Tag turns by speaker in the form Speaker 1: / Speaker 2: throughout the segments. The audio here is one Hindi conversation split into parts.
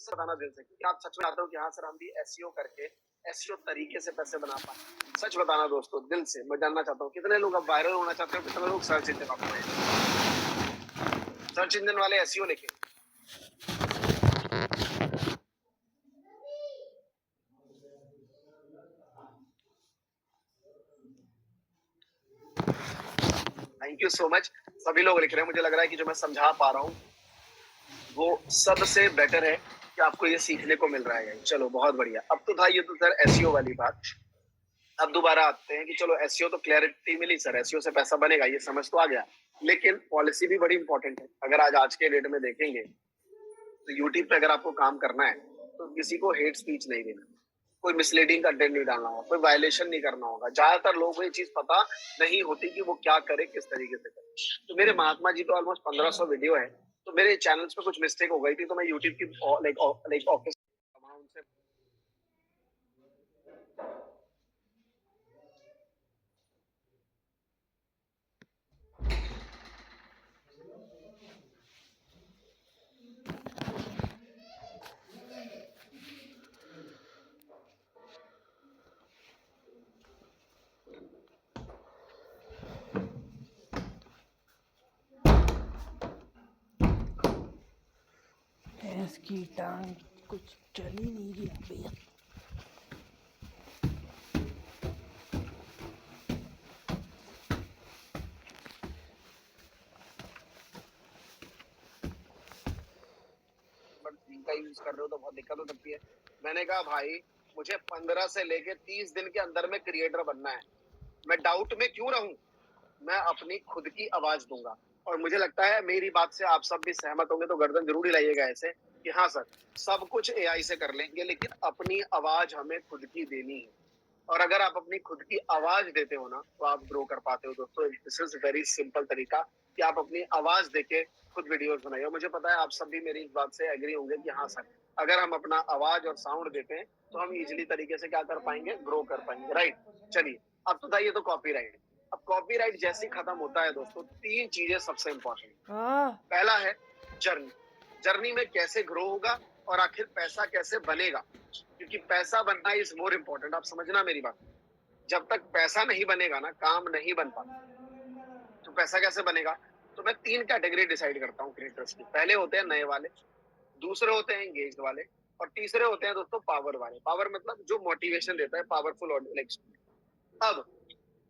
Speaker 1: से बताना दिल से कि आप सच में चाहते हो कि हाँ सर हम भी एसईओ करके एसईओ तरीके से पैसे बना पाए। सच बताना दोस्तों दिल से मैं जानना चाहता हूँ कितने लोग अब वायरल होना चाहते हो, कितने लोग search engine optimisation search engine वाले एसईओ लेके। Thank you so much. सभी लोग लिख रहे हैं, मुझे लग रहा है कि जो मैं समझा पा रहा हूँ वो सबसे बेटर है कि आपको ये सीखने को मिल रहा है। चलो बहुत बढ़िया। अब तो था ये तो सर एसईओ वाली बात। अब दोबारा आते हैं कि चलो एसईओ तो क्लैरिटी मिली सर, एसईओ से पैसा बनेगा ये समझ तो आ गया, लेकिन पॉलिसी भी बड़ी इंपॉर्टेंट है। अगर आज के डेट में देखेंगे तो यूट्यूब पे अगर आपको काम करना है तो किसी को हेट स्पीच नहीं देना, कोई मिसलीडिंग कंटेंट नहीं डालना होगा, कोई वायलेशन नहीं करना होगा। ज्यादातर लोगों को ये चीज पता नहीं होती कि वो क्या करे, किस तरीके से करे। तो मेरे महात्मा जी तो ऑलमोस्ट 1500 वीडियो है, तो मेरे चैनल्स पे कुछ मिस्टेक हो गई थी, तो मैं यूट्यूब की लाइक ऑफिस उनसे
Speaker 2: भैंस की टांग कुछ चल ही नहीं रही भैया।
Speaker 1: का यूज कर रहे हो तो बहुत दिक्कत हो सकती है। मैंने कहा भाई मुझे 15 से लेके 30 दिन के अंदर में क्रिएटर बनना है, मैं डाउट में क्यों रहूं, मैं अपनी खुद की आवाज दूंगा। और मुझे लगता है मेरी बात से आप सब भी सहमत होंगे, तो गर्दन जरूर हिलाइएगा ऐसे कि हाँ सर सब कुछ एआई से कर लेंगे, लेकिन अपनी आवाज हमें खुद की देनी है। और अगर आप अपनी खुद की आवाज देते हो ना तो आप ग्रो कर पाते हो दोस्तों। दिस इज वेरी सिंपल तरीका कि आप अपनी आवाज देके खुद वीडियोस बनाइए। मुझे पता है आप सब भी मेरी इस बात से एग्री होंगे कि हाँ सर अगर हम अपना आवाज और साउंड देते हैं तो हम इजिली तरीके से क्या कर पाएंगे, ग्रो कर पाएंगे, राइट। चलिए अब तो था ये तो कॉपीराइट। अब कॉपीराइट जैसे ही खत्म होता है दोस्तों, 3 चीजें सबसे इंपॉर्टेंट। पहला है जर्नी। जर्नी में कैसे ग्रो होगा और आखिर पैसा कैसे बनेगा, क्योंकि पैसा बनना इज मोर इम्पोर्टेंट। आप समझना मेरी बात। जब तक पैसा नहीं बनेगा ना, काम नहीं बन पाता। तो पैसा कैसे बनेगा, तो मैं 3 कैटेगरी डिसाइड करता हूँ क्रिएटर्स की। पहले होते हैं नए वाले, दूसरे होते हैं एंगेज्ड वाले, और तीसरे होते हैं दोस्तों पावर वाले। पावर मतलब जो मोटिवेशन देता है, पावरफुल ऑडियंस। अब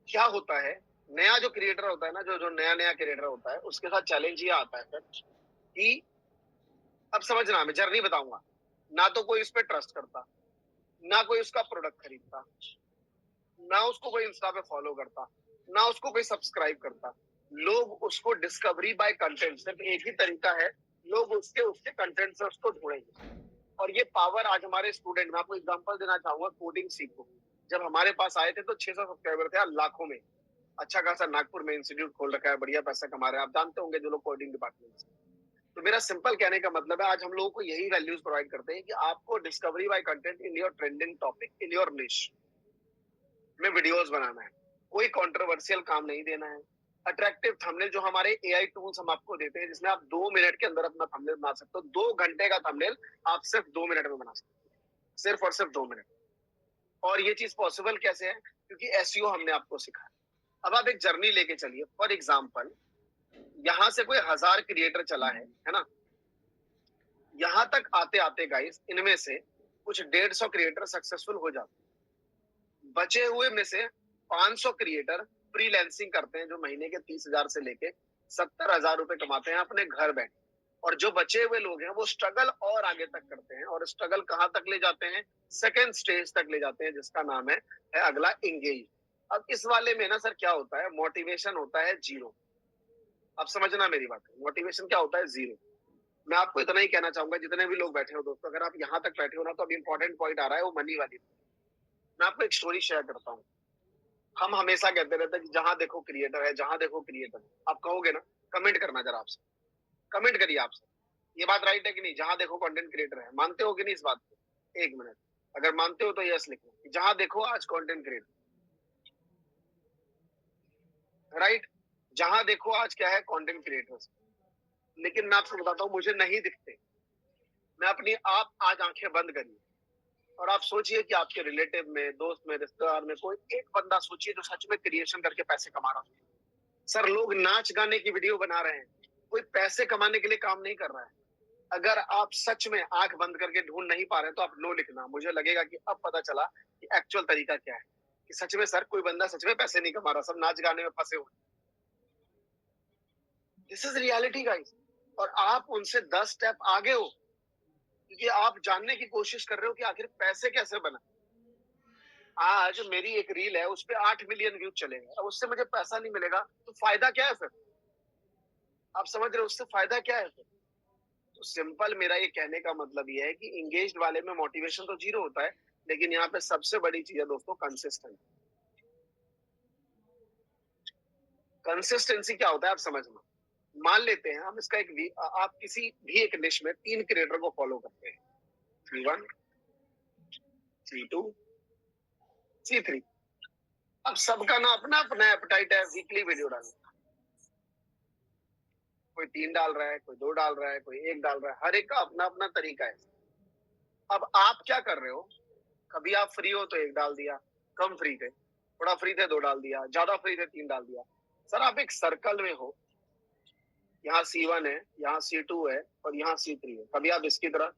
Speaker 1: क्या होता है, नया जो क्रिएटर होता है ना, जो जो नया नया क्रिएटर होता है उसके साथ चैलेंज ये आता है सर कि अब समझना, मैं जर्नी बताऊंगा ना, तो कोई उस पर ट्रस्ट करता, ना कोई उसका प्रोडक्ट खरीदता, ना उसको कोई इंस्टा पे फॉलो करता, ना उसको कोई सब्सक्राइब करता। लोग उसको डिस्कवरी बाय कंटेंट, सिर्फ एक ही तरीका है, लोग उसके उसके कंटेंट से उसको ढूंढेंगे। और ये पावर आज हमारे स्टूडेंट, मैं आपको एग्जांपल देना चाहूंगा, कोडिंग सीखो। जब हमारे पास आए थे तो 600 सब्सक्राइबर थे, लाखों में। अच्छा खासा नागपुर में इंस्टीट्यूट खोल रखा है, बढ़िया पैसा कमा रहे हैं, आप जानते होंगे जो लोग कोडिंग डिपार्टमेंट। तो मेरा सिंपल कहने का मतलब है आज हम लोगों को यही वैल्यूज प्रोवाइड करते हैं कि आपको discovery by content in your trending topic in your niche में वीडियोस बनाना है। कोई कंट्रोवर्शियल काम नहीं देना है। अट्रैक्टिव थंबनेल, जो हमारे एआई टूल्स हम आपको देते हैं जिसमें आप 2 मिनट के अंदर अपना थंबनेल बना सकते हो। 2 घंटे का थंबनेल आप सिर्फ 2 मिनट में बना सकते हो, सिर्फ और सिर्फ 2 मिनट। और ये चीज पॉसिबल कैसे है, क्योंकि एसईओ हमने आपको सिखाया। अब आप एक जर्नी लेके चलिए। फॉर एग्जाम्पल यहाँ से कोई 1000 क्रिएटर चला है ना। यहाँ तक आते आते गाइस इनमें से कुछ 150 क्रिएटर सक्सेसफुल हो जाते हैं। बचे हुए में से 500 क्रिएटर फ्रीलांसिंग करते हैं, जो महीने के 30,000 से लेके 70,000 रुपए कमाते हैं अपने घर बैठे। और जो बचे हुए लोग हैं वो स्ट्रगल और आगे तक करते हैं, और स्ट्रगल कहाँ तक ले जाते हैं, सेकेंड स्टेज तक ले जाते हैं, जिसका नाम है अगला एंगेज। अब इस वाले में ना सर क्या होता है, मोटिवेशन होता है 0। अब समझना मेरी बात, मोटिवेशन क्या होता है, 0। मैं आपको इतना ही कहना चाहूंगा, जितने भी लोग बैठे हो दोस्तों, अगर आप यहाँ तक बैठे हो ना, तो अब इंपॉर्टेंट पॉइंट आ रहा है, वो मनी वाली। मैं आपको एक स्टोरी शेयर करता हूँ। हम हमेशा कहते रहते हैं कि जहां देखो क्रिएटर है, जहां देखो क्रिएटर है। आप कहोगे ना, कमेंट करना जरा, आपसे कमेंट करिए आपसे, ये बात राइट है कि नहीं, जहां देखो कंटेंट क्रिएटर है। मानते हो कि नहीं इस बात को, एक मिनट, अगर मानते हो तो यस लिखो, जहां देखो आज कंटेंट क्रिएटर, राइट। जहां देखो आज क्या है, कंटेंट क्रिएटर्स। लेकिन मैं आपको बताता हूँ, मुझे नहीं दिखते। मैं अपनी आप आज आंखें बंद करिए और आप सोचिए कि आपके रिलेटिव में, दोस्त में, रिश्तेदार में कोई एक बंदा सोचिए जो सच में क्रिएशन करके पैसे कमा रहा है। सर, लोग नाच गाने की वीडियो बना रहे हैं, कोई पैसे कमाने के लिए काम नहीं कर रहा है। अगर आप सच में आंख बंद करके ढूंढ नहीं पा रहे तो आप नो लिखना, मुझे लगेगा कि अब पता चला कि एक्चुअल तरीका क्या है, कि सच में सर कोई बंदा सच में पैसे नहीं कमा रहा, सब नाच गाने में फंसे हुए। This is reality guys. और आप उनसे 10 स्टेप आगे हो, क्योंकि आप जानने की कोशिश कर रहे हो कि आखिर पैसे कैसे बना। आज मेरी एक रील है, उस पे 8 मिलियन व्यूज चलेंगे, अब उससे मुझे पैसा नहीं मिलेगा तो फायदा क्या है फिर? आप समझ रहे हो उससे फायदा क्या है फिर? तो सिंपल मेरा ये कहने का मतलब ये है कि इंगेज्ड वाले में मोटिवेशन तो जीरो होता है, लेकिन यहाँ पे सबसे बड़ी चीज है दोस्तों कंसिस्टेंट। कंसिस्टेंसी क्या होता है आप समझना। मान लेते हैं हम इसका आप किसी भी एक निश में 3 क्रिएटर को फॉलो करते हैं, C1, C2, C3। अब सबका ना अपना अपना एपेटाइट है वीकली वीडियो डालने। कोई 3 डाल रहा है, कोई 2 डाल रहा है, कोई 1 डाल रहा है, हर एक का अपना अपना तरीका है। अब आप क्या कर रहे हो? कभी आप फ्री हो तो 1 डाल दिया, कम फ्री थे, थोड़ा फ्री थे 2 डाल दिया, ज्यादा फ्री थे 3 डाल दिया। सर आप एक सर्कल में हो, यहाँ C1 है, यहाँ C2 है और यहाँ C3 है। कभी आप इसकी तरह,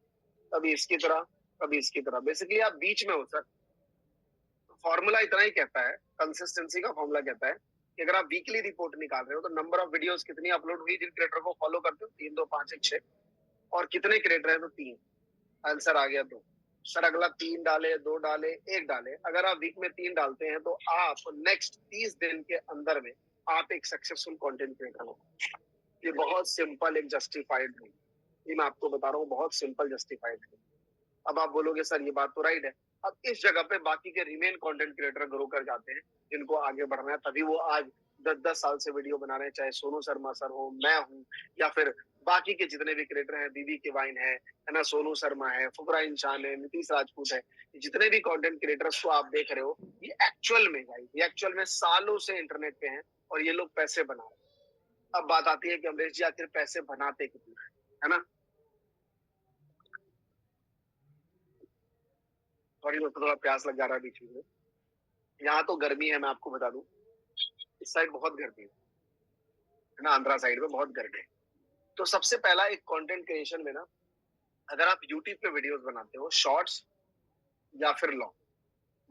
Speaker 1: कभी इसकी तरह, कभी इसकी तरह, बेसिकली आप बीच में हो सर। फॉर्मूला इतना ही कहता है, कंसिस्टेंसी का फॉर्मूला कहता है कि अगर आप वीकली रिपोर्ट निकाल रहे हो तो नंबर ऑफ वीडियोस कितनी अपलोड हुई जिन क्रिएटर को फॉलो करते हो, 3, 2, 5, 1, 6, और कितने क्रिएटर है तो 3। आंसर आ गया। तो सर अगला 3 डाले, 2 डाले, 1 डाले, अगर आप वीक में 3 डालते हैं तो आप नेक्स्ट 30 दिन के अंदर में आप एक सक्सेसफुल कंटेंट क्रिएटर हो। ये बहुत सिंपल एक जस्टिफाइड है, ये मैं आपको बता रहा हूँ, बहुत सिंपल जस्टिफाइड है। अब आप बोलोगे सर ये बात तो राइट है। अब इस जगह पे बाकी के रिमेन कंटेंट क्रिएटर ग्रो कर जाते हैं, जिनको आगे बढ़ना है, तभी वो आज 10-10 साल से वीडियो बना रहे हैं, चाहे सोनू शर्मा सर हो, मैं हूँ, या फिर बाकी के जितने भी क्रिएटर हैं, बीबी के वाइन है ना, सोनू शर्मा है, फुकरा इंसान है, नीतीश राजपूत है, जितने भी कंटेंट क्रिएटर्स को आप देख रहे हो, ये एक्चुअल में भाई, ये एक्चुअल में सालों से इंटरनेट पे हैं और ये लोग पैसे बना रहे हैं। अब बात आती है कि अमरीश जी आखिर पैसे बनाते कितने, है ना? सॉरी दोस्तों, थोड़ा प्यास लग जा रहा है बीच में। यहाँ तो गर्मी है, मैं आपको बता दूं, इस साइड बहुत गर्मी है ना, आंध्रा साइड में बहुत गर्मी है। तो सबसे पहला एक कंटेंट क्रिएशन में ना, अगर आप यूट्यूब पे वीडियोस बनाते हो, शॉर्ट्स या फिर लॉन्ग,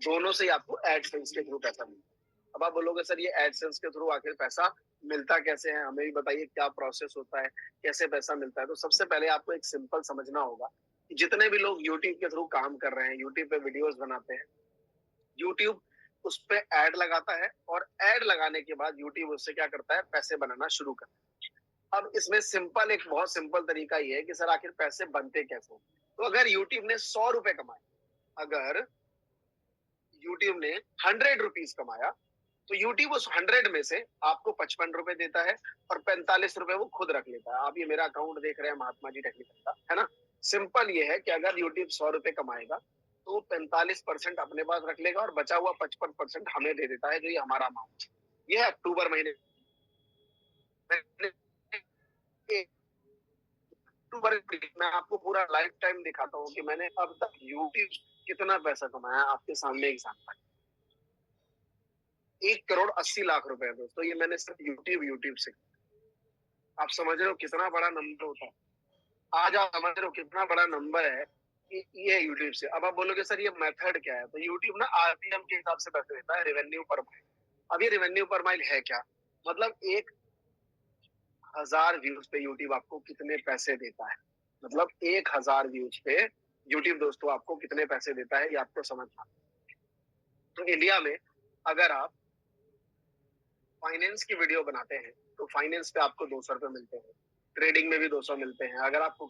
Speaker 1: दोनों से ही आपको एडसेंस के थ्रू पैसा मिलता है। अब आप बोलोगे सर ये एडसेंस के थ्रू आखिर पैसा मिलता कैसे है, हमें भी बताइए क्या प्रोसेस होता है, कैसे पैसा मिलता है। तो सबसे पहले आपको एक सिंपल समझना होगा कि जितने भी लोग यूट्यूब के थ्रू काम कर रहे हैं, यूट्यूब पे वीडियोस बनाते हैं, यूट्यूब उस पे ऐड लगाता है और ऐड लगाने के बाद यूट्यूब उससे क्या करता है, पैसे बनाना शुरू करता है। अब इसमें सिंपल एक बहुत सिंपल तरीका ये है कि सर आखिर पैसे बनते कैसे। तो अगर यूट्यूब ने 100 रुपए कमाए, अगर यूट्यूब ने 100 रुपीज कमाया, तो यूट्यूब उस 100 में से आपको 55 रुपए देता है और 45 रुपए वो खुद रख लेता है। आप ये मेरा अकाउंट देख रहे हैं महात्मा जी टेक्निकल का, है ना? सिंपल ये है कि अगर यूट्यूब 100 रुपए कमाएगा तो 45% अपने पास रख लेगा और बचा हुआ 55% हमें दे देता है, जो ये हमारा अमाउंट। ये है अक्टूबर महीने, अक्टूबर मैं आपको पूरा लाइफ टाइम दिखाता हूँ कि मैंने अब तक यूट्यूब कितना पैसा कमाया। आपके सामने एग्जाम्पल, 1,80,00,000 रुपए है दोस्तों, ये मैंने सिर्फ यूट्यूब से। आप समझ रहे हो कितना बड़ा नंबर होता है? आज आप समझ रहे हो कितना बड़ा नंबर है कि ये यूट्यूब से। अब आप बोलोगे सर ये मेथड क्या है, तो यूट्यूब ना आरपीएम के हिसाब से पैसे देता है, रेवेन्यू पर माइल। अब ये रेवेन्यू पर माइल है क्या, मतलब 1,000 व्यूज पे यूट्यूब आपको कितने पैसे देता है, मतलब 1,000 व्यूज पे यूट्यूब दोस्तों आपको कितने पैसे देता है, ये आपको समझना। तो इंडिया में अगर आप फाइनेंस की वीडियो बनाते हैं तो फाइनेंस पे आपको 200 रुपए मिलते हैं, ट्रेडिंग में भी 200 मिलते हैं। अगर आपको